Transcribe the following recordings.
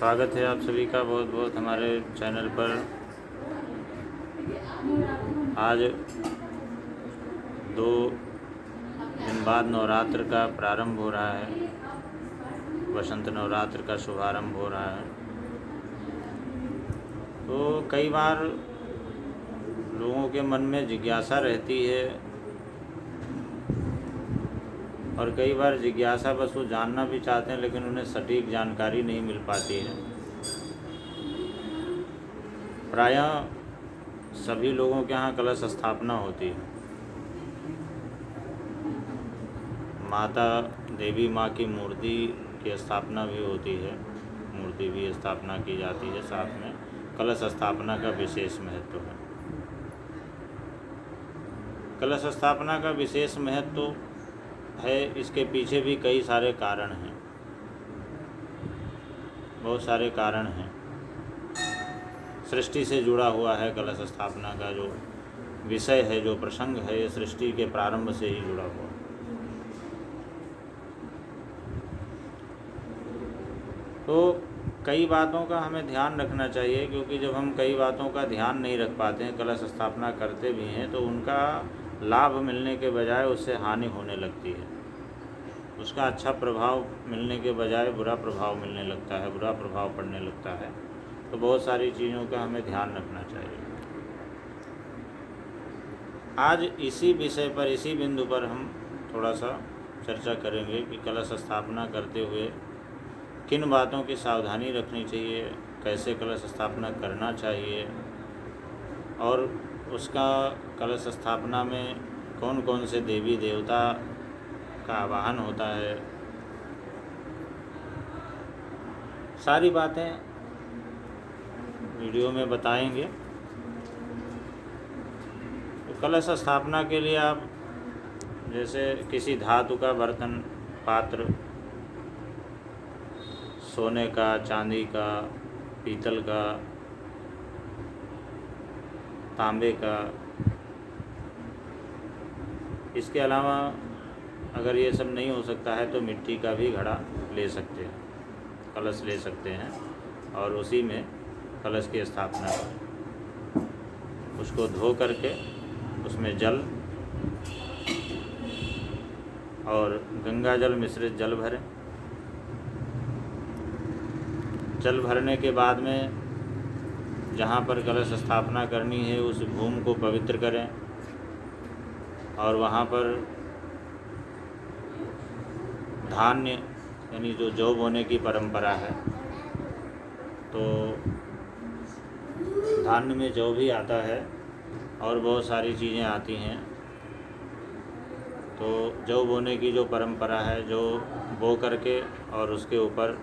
स्वागत है आप सभी का बहुत बहुत हमारे चैनल पर। आज 2 दिन बाद नवरात्र का प्रारंभ हो रहा है, वसंत नवरात्र का शुभारंभ हो रहा है। तो कई बार लोगों के मन में जिज्ञासा रहती है और कई बार जिज्ञासा बस वो जानना भी चाहते हैं, लेकिन उन्हें सटीक जानकारी नहीं मिल पाती है। प्रायः सभी लोगों के यहाँ कलश स्थापना होती है। माता देवी माँ की मूर्ति की स्थापना भी होती है, मूर्ति भी स्थापना की जाती है, साथ में कलश स्थापना का विशेष महत्व है। कलश स्थापना का विशेष महत्व है, इसके पीछे भी कई सारे कारण हैं, बहुत सारे कारण हैं। सृष्टि से जुड़ा हुआ है कलश स्थापना का जो विषय है, जो प्रसंग है, ये सृष्टि के प्रारंभ से ही जुड़ा हुआ है। तो कई बातों का हमें ध्यान रखना चाहिए, क्योंकि जब हम कई बातों का ध्यान नहीं रख पाते हैं, कलश स्थापना करते भी हैं, तो उनका लाभ मिलने के बजाय उससे हानि होने लगती है। उसका अच्छा प्रभाव मिलने के बजाय बुरा प्रभाव मिलने लगता है, बुरा प्रभाव पड़ने लगता है। तो बहुत सारी चीज़ों का हमें ध्यान रखना चाहिए। आज इसी विषय पर, इसी बिंदु पर हम थोड़ा सा चर्चा करेंगे कि कलश स्थापना करते हुए किन बातों की सावधानी रखनी चाहिए, कैसे कलश स्थापना करना चाहिए, और उसका कलश स्थापना में कौन कौन से देवी देवता का आवाहन होता है। सारी बातें वीडियो में बताएंगे। तो कलश स्थापना के लिए आप जैसे किसी धातु का बर्तन, पात्र, सोने का, चांदी का, पीतल का, तांबे का, इसके अलावा अगर ये सब नहीं हो सकता है तो मिट्टी का भी घड़ा ले सकते हैं, कलश ले सकते हैं, और उसी में कलश की स्थापना करें। उसको धो करके उसमें जल और गंगा जल मिश्रित जल भरें। जल भरने के बाद में जहाँ पर कलश स्थापना करनी है उस भूमि को पवित्र करें, और वहाँ पर धान्य यानी जो जौ बोने की परंपरा है, तो धान्य में जौ भी आता है और बहुत सारी चीज़ें आती हैं। तो जौ बोने की जो परंपरा है, जो बो करके और उसके ऊपर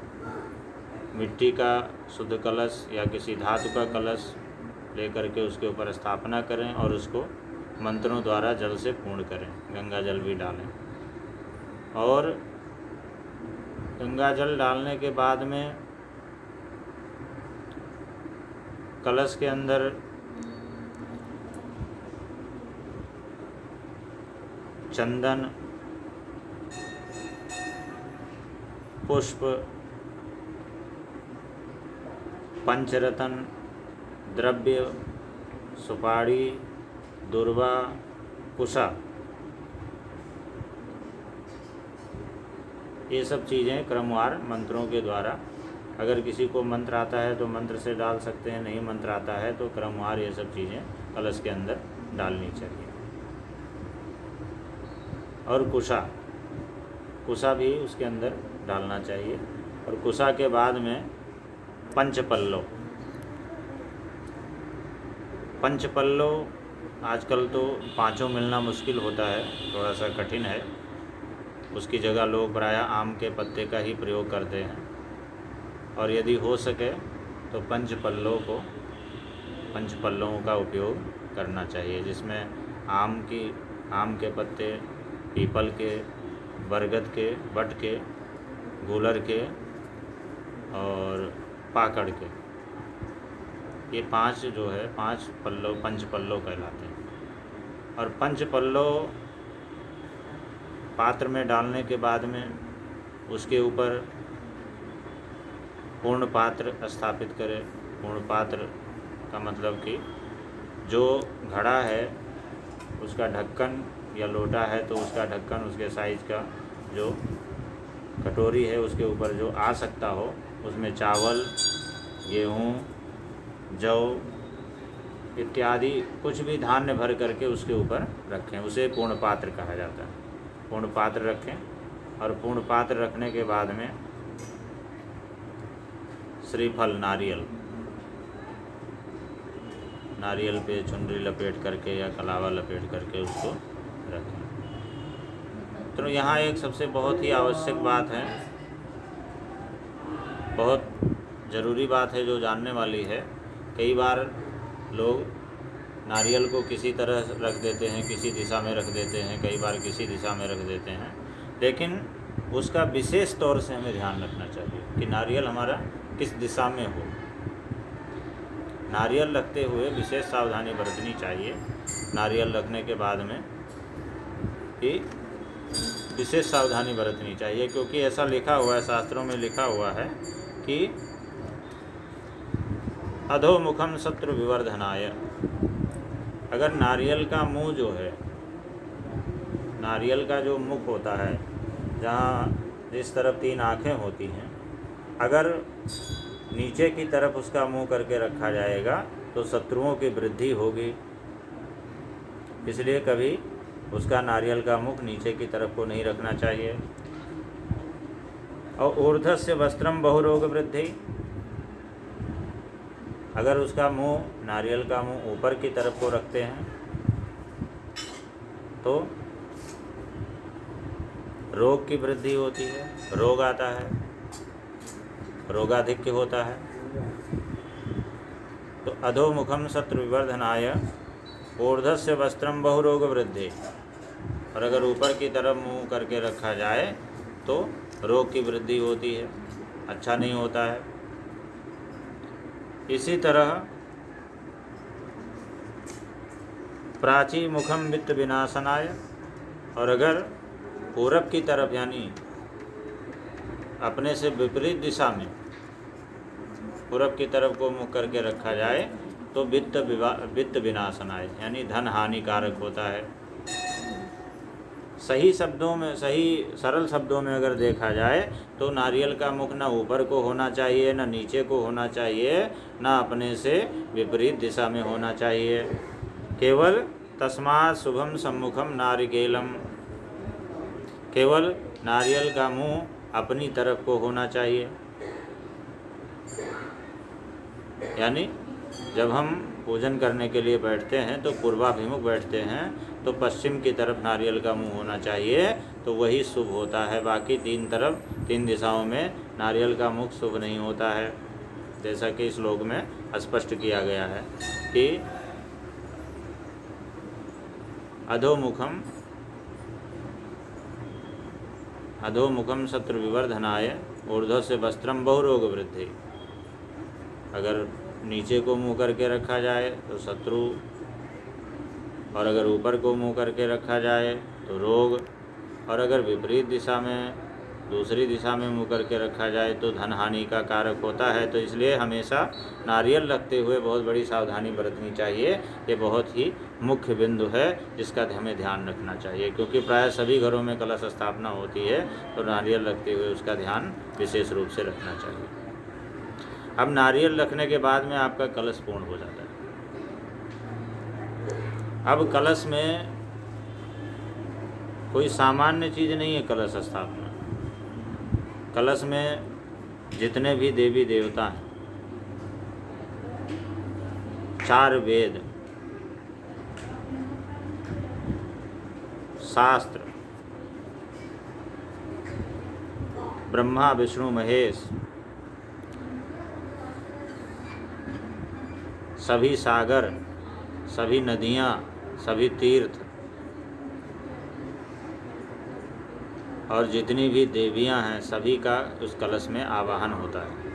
मिट्टी का शुद्ध कलश या किसी धातु का कलश ले करके उसके ऊपर स्थापना करें और उसको मंत्रों द्वारा जल से पूर्ण करें, गंगा जल भी डालें। और गंगा जल डालने के बाद में कलश के अंदर चंदन, पुष्प, पंचरत्न द्रव्य, सुपारी, दुर्वा, कुशा, ये सब चीज़ें क्रमवार मंत्रों के द्वारा, अगर किसी को मंत्र आता है तो मंत्र से डाल सकते हैं, नहीं मंत्र आता है तो क्रमवार ये सब चीज़ें कलश के अंदर डालनी चाहिए। और कुशा भी उसके अंदर डालना चाहिए। और कुशा के बाद में पंचपल्लव आजकल तो पांचों मिलना मुश्किल होता है, थोड़ा सा कठिन है। उसकी जगह लोग प्रायः आम के पत्ते का ही प्रयोग करते हैं, और यदि हो सके तो पंचपल्लवों का उपयोग करना चाहिए, जिसमें आम के पत्ते, पीपल के, बरगद के, बट के, गूलर के और पाकड़ के, ये 5 जो है 5 पंचपल्लव कहलाते हैं। और पंचपल्लव पात्र में डालने के बाद में उसके ऊपर पूर्ण पात्र स्थापित करें। पूर्ण पात्र का मतलब कि जो घड़ा है उसका ढक्कन या लोटा है तो उसका ढक्कन उसके साइज का, जो कटोरी है उसके ऊपर जो आ सकता हो, उसमें चावल, गेहूँ, जौ इत्यादि कुछ भी धान्य भर करके उसके ऊपर रखें, उसे पूर्ण पात्र कहा जाता है। पूर्ण पात्र रखें और पूर्ण पात्र रखने के बाद में श्रीफल, नारियल पे चुनरी लपेट करके या कलावा लपेट करके उसको रखें। तो यहाँ एक सबसे बहुत ही आवश्यक बात है, बहुत ज़रूरी बात है जो जानने वाली है। कई बार लोग नारियल को किसी तरह रख देते हैं, किसी दिशा में रख देते हैं, कई बार किसी दिशा में रख देते हैं, लेकिन उसका विशेष तौर से हमें ध्यान रखना चाहिए कि नारियल हमारा किस दिशा में हो। नारियल रखते हुए विशेष सावधानी बरतनी चाहिए। नारियल रखने के बाद में कि विशेष सावधानी बरतनी चाहिए, क्योंकि ऐसा लिखा हुआ है, शास्त्रों में लिखा हुआ है कि अधोमुखम शत्रु विवर्धनाय। अगर नारियल का मुंह जो है, नारियल का जो मुख होता है, जहाँ जिस तरफ 3 आँखें होती हैं, अगर नीचे की तरफ उसका मुंह करके रखा जाएगा तो शत्रुओं की वृद्धि होगी। इसलिए कभी उसका नारियल का मुख नीचे की तरफ को नहीं रखना चाहिए। और ऊर्ध्वस्य वस्त्रम बहुरोग वृद्धि, अगर उसका मुंह, नारियल का मुंह ऊपर की तरफ को रखते हैं तो रोग की वृद्धि होती है, रोग आता है, रोगाधिक्य होता है। तो अधोमुखम शत्रु विवर्धनाय ऊर्ध्वस्य वस्त्रम बहुरोग वृद्धि। और अगर ऊपर की तरफ मुंह करके रखा जाए तो रोग की वृद्धि होती है, अच्छा नहीं होता है। इसी तरह प्राची मुखम वित्त विनाशनाय, और अगर पूरब की तरफ यानी अपने से विपरीत दिशा में पूरब की तरफ को मुख करके रखा जाए तो वित्त विनाशनाय यानी धन हानिकारक होता है। सही शब्दों में, सही सरल शब्दों में अगर देखा जाए तो नारियल का मुख ना ऊपर को होना चाहिए, ना नीचे को होना चाहिए, ना अपने से विपरीत दिशा में होना चाहिए। केवल तस्मात् शुभम सम्मुखम नारिकेलम, केवल नारियल का मुंह अपनी तरफ को होना चाहिए। यानी जब हम पूजन करने के लिए बैठते हैं तो पूर्वाभिमुख बैठते हैं, तो पश्चिम की तरफ नारियल का मुंह होना चाहिए, तो वही शुभ होता है। बाकी 3 दिशाओं में नारियल का मुख शुभ नहीं होता है, जैसा कि श्लोक में स्पष्ट किया गया है कि अधोमुखम शत्रु विवर्धनाय ऊर्ध्वस्य वस्त्रम बहुरोग वृद्धि। अगर नीचे को मुँह करके रखा जाए तो शत्रु, और अगर ऊपर को मुँह करके रखा जाए तो रोग, और अगर विपरीत दिशा में, दूसरी दिशा में मुँह करके रखा जाए तो धन हानि का कारक होता है। तो इसलिए हमेशा नारियल रखते हुए बहुत बड़ी सावधानी बरतनी चाहिए। ये बहुत ही मुख्य बिंदु है जिसका हमें ध्यान रखना चाहिए, क्योंकि प्राय सभी घरों में कलश स्थापना होती है तो नारियल रखते हुए उसका ध्यान विशेष रूप से रखना चाहिए। अब नारियल रखने के बाद में आपका कलश पूर्ण हो जाता है। अब कलश में कोई सामान्य चीज़ नहीं है कलश स्थापना। कलश में जितने भी देवी देवता हैं, 4 वेद, शास्त्र, ब्रह्मा विष्णु महेश, सभी सागर, सभी नदियाँ, सभी तीर्थ और जितनी भी देवियाँ हैं, सभी का उस कलश में आवाहन होता है।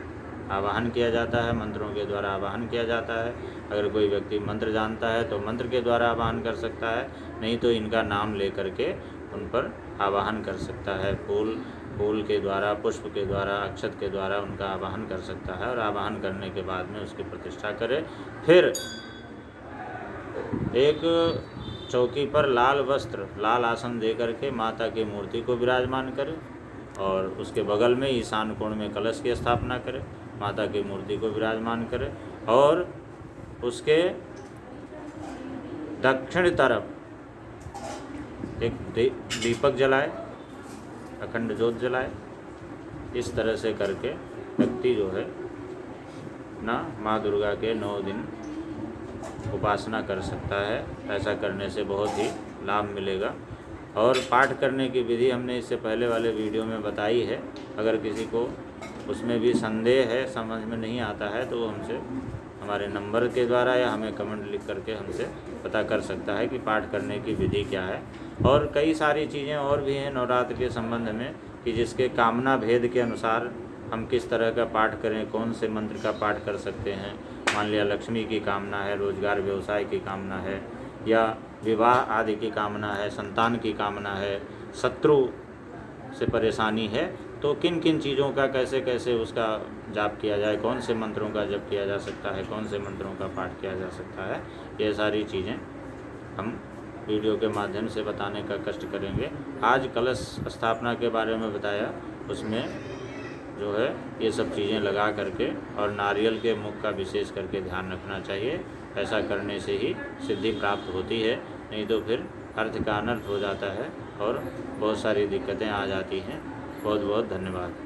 आवाहन किया जाता है, मंत्रों के द्वारा आवाहन किया जाता है। अगर कोई व्यक्ति मंत्र जानता है तो मंत्र के द्वारा आवाहन कर सकता है, नहीं तो इनका नाम ले करके उन पर आवाहन कर सकता है। फूल फूल के द्वारा, पुष्प के द्वारा, अक्षत के द्वारा उनका आवाहन कर सकता है। और आवाहन करने के बाद में उसकी प्रतिष्ठा करे। फिर एक चौकी पर लाल वस्त्र, लाल आसन दे करके माता की मूर्ति को विराजमान करे और उसके बगल में ईशान कोण में कलश की स्थापना करे, माता की मूर्ति को विराजमान करे और उसके दक्षिण तरफ एक दीपक जलाए, अखंड ज्योत जलाए। इस तरह से करके व्यक्ति जो है ना माँ दुर्गा के 9 दिन उपासना कर सकता है। ऐसा करने से बहुत ही लाभ मिलेगा। और पाठ करने की विधि हमने इससे पहले वाले वीडियो में बताई है। अगर किसी को उसमें भी संदेह है, समझ में नहीं आता है, तो वो हमसे हमारे नंबर के द्वारा या हमें कमेंट लिख करके हमसे पता कर सकता है कि पाठ करने की विधि क्या है। और कई सारी चीज़ें और भी हैं नवरात्र के संबंध में कि जिसके कामना भेद के अनुसार हम किस तरह का पाठ करें, कौन से मंत्र का पाठ कर सकते हैं। मान लिया लक्ष्मी की कामना है, रोजगार व्यवसाय की कामना है, या विवाह आदि की कामना है, संतान की कामना है, शत्रु से परेशानी है, तो किन किन चीज़ों का कैसे कैसे उसका जाप किया जाए, कौन से मंत्रों का जप किया जा सकता है, कौन से मंत्रों का पाठ किया जा सकता है, ये सारी चीज़ें हम वीडियो के माध्यम से बताने का कष्ट करेंगे। आज कलश स्थापना के बारे में बताया, उसमें जो है ये सब चीज़ें लगा करके और नारियल के मुख का विशेष करके ध्यान रखना चाहिए। ऐसा करने से ही सिद्धि प्राप्त होती है, नहीं तो फिर अर्थ का अनर्थ हो जाता है और बहुत सारी दिक्कतें आ जाती हैं। बहुत बहुत धन्यवाद।